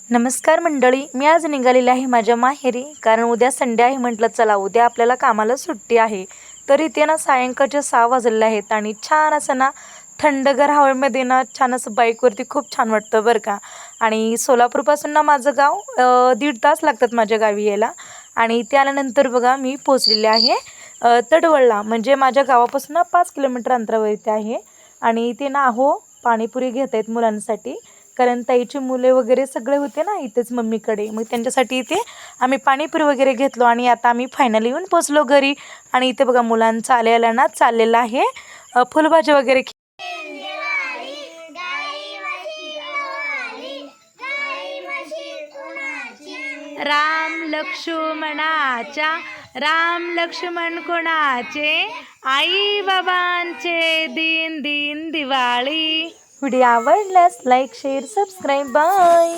नमस्कार मंडळी, मी आज निघालेली आहे माझ्या माहेरी, कारण उद्या संडे आहे. म्हटलं चला उद्या आपल्याला कामाला सुट्टी आहे. तर इथे ना सायंकाळचे 6 वाजलेले आहेत आणि छान असं ना थंडगार हवेमध्ये ना छान असं बाईकवरती खूप छान वाटतं बरं का. आणि सोलापूरपासून ना माझं गाव 1.5 तास लागतात माझ्या गावी यायला. आणि त्यानंतर बघा मी पोचलेले आहे तडवळला, म्हणजे माझ्या गावापासून ना 5 किलोमीटर अंतरावरती आहे. आणि इथे ना पाणीपुरी घेत आहेत मुलांसाठी, कारण ताईची मुले वगैरे सगळे होते ना इथेच मम्मीकडे. मग त्यांच्यासाठी इथे आम्ही पाणीपुरी वगैरे घेतलो आणि आता आम्ही फायनली येऊन पोचलो घरी. आणि इथे बघा मुलांचं आलेला ना चाललेलं आहे फुलभाजी वगैरे. राम लक्ष्मण कोणाचे, आई बाबांचे, दिन दिन दिवाळी. व्हिडिओ आवडल्यास लाईक शेअर सबस्क्राईब बाय.